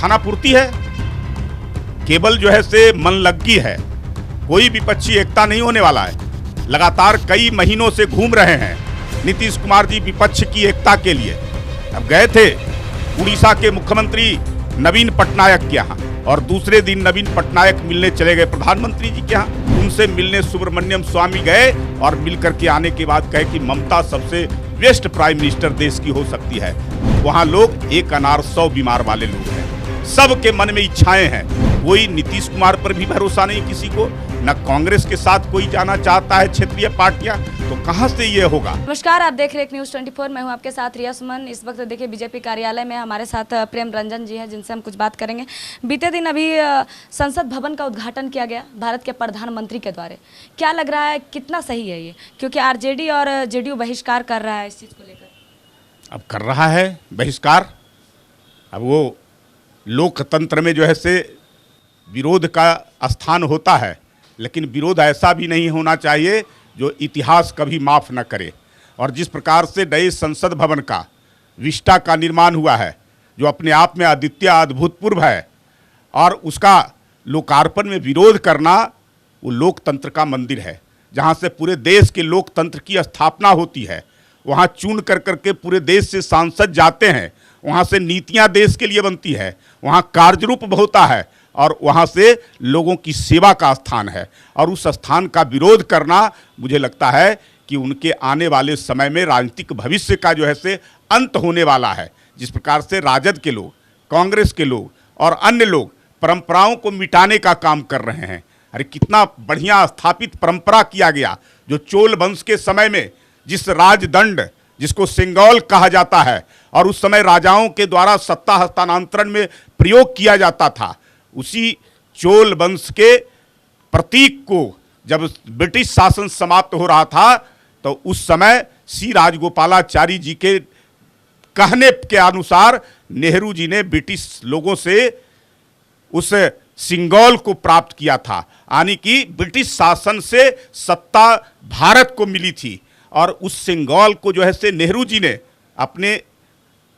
खानापूर्ति है, केवल जो है से मन लग्गी है। कोई विपक्षी एकता नहीं होने वाला है। लगातार कई महीनों से घूम रहे हैं नीतीश कुमार जी विपक्ष की एकता के लिए। अब गए थे उड़ीसा के मुख्यमंत्री नवीन पटनायक के यहाँ और दूसरे दिन नवीन पटनायक मिलने चले गए प्रधानमंत्री जी के यहाँ। उनसे मिलने सुब्रमण्यम स्वामी गए और मिलकर के आने के बाद कहे कि ममता सबसे बेस्ट प्राइम मिनिस्टर देश की हो सकती है। वहाँ लोग एक अनार 100 बीमार वाले लोग हैं। सबके मन में इच्छाएं हैं। कोई नीतीश कुमार पर भी भरोसा नहीं किसी को, न कांग्रेस के साथ कोई जाना चाहता है क्षेत्रीय पार्टियां, तो कहां से ये होगा। नमस्कार, आप देख रहे हैं न्यूज़ 24। मैं हूं आपके साथ रिया सुमन। इस वक्त देखिए बीजेपी कार्यालय में हमारे साथ प्रेम रंजन जी हैं, जिनसे हम कुछ बात करेंगे। बीते दिन अभी संसद भवन का उद्घाटन किया गया भारत के प्रधानमंत्री के द्वारा। क्या लग रहा है, कितना सही है ये? क्योंकि आरजेडी और जेडीयू बहिष्कार कर रहा है इस चीज़ को लेकर। अब कर रहा है बहिष्कार। अब वो लोकतंत्र में जो है से विरोध का स्थान होता है, लेकिन विरोध ऐसा भी नहीं होना चाहिए जो इतिहास कभी माफ़ न करे। और जिस प्रकार से नए संसद भवन का विस्टा का निर्माण हुआ है, जो अपने आप में अद्वितीय अभूतपूर्व है, और उसका लोकार्पण में विरोध करना, वो लोकतंत्र का मंदिर है जहाँ से पूरे देश के लोकतंत्र की स्थापना होती है। वहाँ चुन कर करके पूरे देश से सांसद जाते हैं, वहाँ से नीतियाँ देश के लिए बनती है, वहाँ कार्यरूप होता है और वहाँ से लोगों की सेवा का स्थान है। और उस स्थान का विरोध करना, मुझे लगता है कि उनके आने वाले समय में राजनीतिक भविष्य का जो है से अंत होने वाला है। जिस प्रकार से राजद के लोग, कांग्रेस के लोग और अन्य लोग परंपराओं को मिटाने का काम कर रहे हैं। अरे कितना बढ़िया स्थापित परंपरा किया गया, जो चोल वंश के समय में जिस राजदंड, जिसको सिंगौल कहा जाता है, और उस समय राजाओं के द्वारा सत्ता हस्तांतरण में प्रयोग किया जाता था, उसी चोल वंश के प्रतीक को जब ब्रिटिश शासन समाप्त हो रहा था, तो उस समय सी राजगोपालाचारी जी के कहने के अनुसार नेहरू जी ने ब्रिटिश लोगों से उस सिंगौल को प्राप्त किया था। यानी कि ब्रिटिश शासन से सत्ता भारत को मिली थी, और उस सिंगौल को जो है से नेहरू जी ने अपने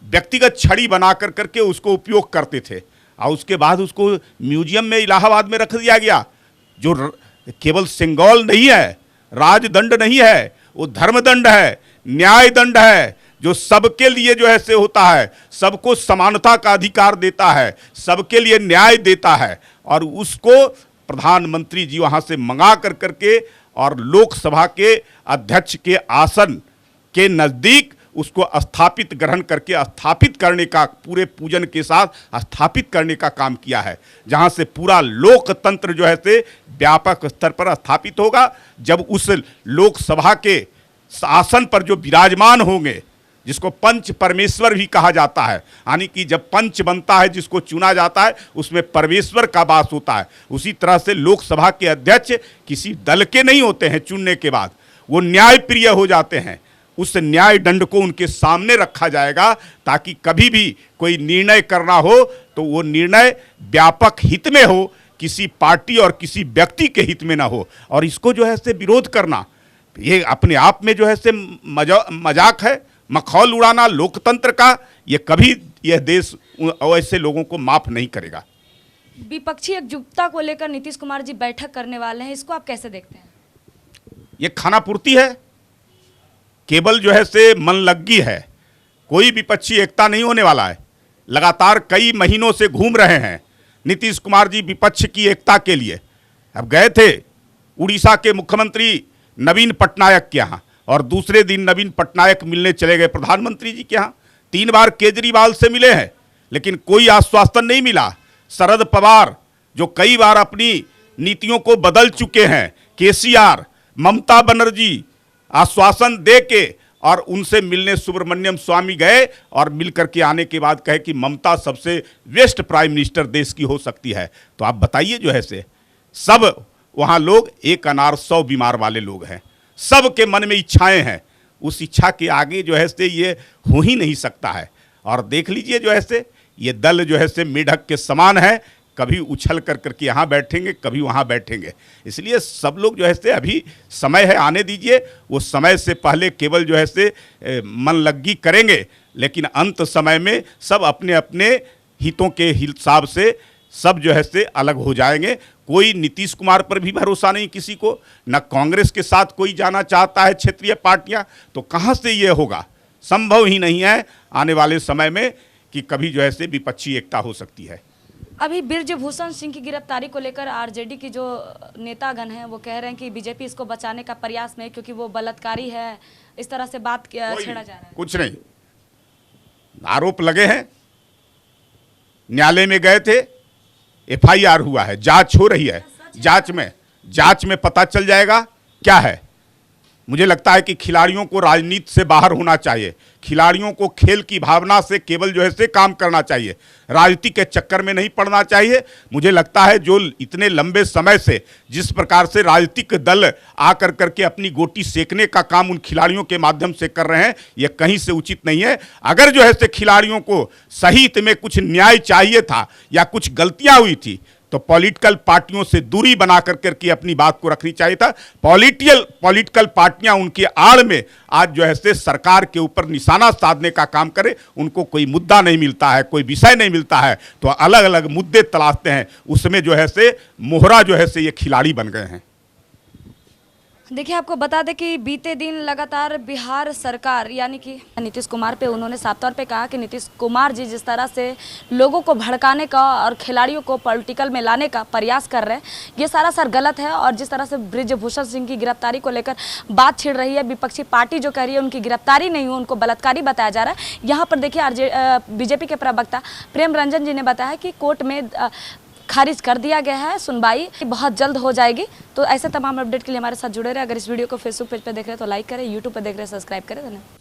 व्यक्तिगत छड़ी बना कर करके उसको उपयोग करते थे। और उसके बाद उसको म्यूजियम में इलाहाबाद में रख दिया गया। जो केवल सिंगौल नहीं है, राजदंड नहीं है, वो धर्मदंड है, न्याय दंड है, जो सबके लिए जो है से होता है, सबको समानता का अधिकार देता है, सबके लिए न्याय देता है। और उसको प्रधानमंत्री जी वहाँ से मंगा कर करके और लोकसभा के अध्यक्ष के आसन के नज़दीक उसको स्थापित ग्रहण करके स्थापित करने का, पूरे पूजन के साथ स्थापित करने का काम किया है, जहां से पूरा लोकतंत्र जो है से व्यापक स्तर पर स्थापित होगा। जब उस लोकसभा के आसन पर जो विराजमान होंगे, जिसको पंच परमेश्वर भी कहा जाता है, यानी कि जब पंच बनता है, जिसको चुना जाता है, उसमें परमेश्वर का वास होता है। उसी तरह से लोकसभा के अध्यक्ष किसी दल के नहीं होते हैं चुनने के बाद, वो न्यायप्रिय हो जाते हैं। उस न्याय दंड को उनके सामने रखा जाएगा, ताकि कभी भी कोई निर्णय करना हो तो वो निर्णय व्यापक हित में हो, किसी पार्टी और किसी व्यक्ति के हित में ना हो। और इसको जो है से विरोध करना, ये अपने आप में जो है से मजाक है, मखौल उड़ाना लोकतंत्र का, ये कभी यह देश ऐसे लोगों को माफ नहीं करेगा। विपक्षी एकजुटता को लेकर नीतीश कुमार जी बैठक करने वाले हैं, इसको आप कैसे देखते हैं? ये खानापूर्ति है, केवल जो है से मन लग्गी है। कोई विपक्षी एकता नहीं होने वाला है। लगातार कई महीनों से घूम रहे हैं नीतीश कुमार जी विपक्ष की एकता के लिए। अब गए थे उड़ीसा के मुख्यमंत्री नवीन पटनायक के यहाँ और दूसरे दिन नवीन पटनायक मिलने चले गए प्रधानमंत्री जी के यहाँ। 3 बार केजरीवाल से मिले हैं, लेकिन कोई आश्वासन नहीं मिला। शरद पवार जो कई बार अपनी नीतियों को बदल चुके हैं, केसीआर, ममता बनर्जी आश्वासन दे के और उनसे मिलने सुब्रमण्यम स्वामी गए और मिल करके आने के बाद कहे कि ममता सबसे बेस्ट प्राइम मिनिस्टर देश की हो सकती है। तो आप बताइए, जो है से सब वहाँ लोग एक अनार 100 बीमार वाले लोग हैं। सबके मन में इच्छाएं हैं, उस इच्छा के आगे जो है से ये हो ही नहीं सकता है। और देख लीजिए, जो है से ये दल जो है से मेढक के समान है, कभी उछल कर करके यहाँ बैठेंगे, कभी वहाँ बैठेंगे। इसलिए सब लोग जो है से अभी समय है, आने दीजिए। वो समय से पहले केवल जो है से मन लग्गी करेंगे, लेकिन अंत समय में सब अपने अपने हितों के हिसाब से सब जो है से अलग हो जाएंगे। कोई नीतीश कुमार पर भी भरोसा नहीं किसी को, न कांग्रेस के साथ कोई जाना चाहता है क्षेत्रीय पार्टियां, तो कहां से ये होगा? संभव ही नहीं है आने वाले समय में कि कभी जो है से विपक्षी एकता हो सकती है। अभी बृजभूषण सिंह की गिरफ्तारी को लेकर आरजेडी की जो नेतागण हैं वो कह रहे हैं कि बीजेपी इसको बचाने का प्रयास में, क्योंकि वो बलात्कारी है, इस तरह से बात छेड़ा जा रहा है। कुछ नहीं, आरोप लगे हैं, न्यायालय में गए थे, एफआईआर हुआ है, जांच हो रही है, जांच में पता चल जाएगा क्या है। मुझे लगता है कि खिलाड़ियों को राजनीति से बाहर होना चाहिए, खिलाड़ियों को खेल की भावना से केवल जो है से काम करना चाहिए, राजनीति के चक्कर में नहीं पड़ना चाहिए। मुझे लगता है जो इतने लंबे समय से जिस प्रकार से राजनीतिक दल आकर करके अपनी गोटी सेकने का काम उन खिलाड़ियों के माध्यम से कर रहे हैं, यह कहीं से उचित नहीं है। अगर जो है से खिलाड़ियों को सही हित में कुछ न्याय चाहिए था या कुछ गलतियां हुई थी तो पॉलिटिकल पार्टियों से दूरी बना करके अपनी बात को रखनी चाहिए था। पॉलिटिकल पार्टियां उनके आड़ में आज जो है से सरकार के ऊपर निशाना साधने का काम करे, उनको कोई मुद्दा नहीं मिलता है, कोई विषय नहीं मिलता है, तो अलग अलग मुद्दे तलाशते हैं, उसमें जो है से मोहरा जो है से ये खिलाड़ी बन गए हैं। देखिए, आपको बता दें कि बीते दिन लगातार बिहार सरकार यानी कि नीतीश कुमार पे उन्होंने साफ तौर पे कहा कि नीतीश कुमार जी जिस तरह से लोगों को भड़काने का और खिलाड़ियों को पॉलिटिकल में लाने का प्रयास कर रहे हैं, ये सारा सर गलत है। और जिस तरह से बृजभूषण सिंह की गिरफ्तारी को लेकर बात छिड़ रही है, विपक्षी पार्टी जो कह रही है उनकी गिरफ्तारी नहीं हुई, उनको बलात्कारी बताया जा रहा है। यहाँ पर देखिए बीजेपी के प्रवक्ता प्रेम रंजन जी ने बताया कि कोर्ट में खारिज कर दिया गया है, सुनवाई बहुत जल्द हो जाएगी। तो ऐसे तमाम अपडेट के लिए हमारे साथ जुड़े रहे। अगर इस वीडियो को फेसबुक पेज पर देख रहे हैं तो लाइक करें, यूट्यूब पर देख रहे हैं सब्सक्राइब करें। धन्यवाद।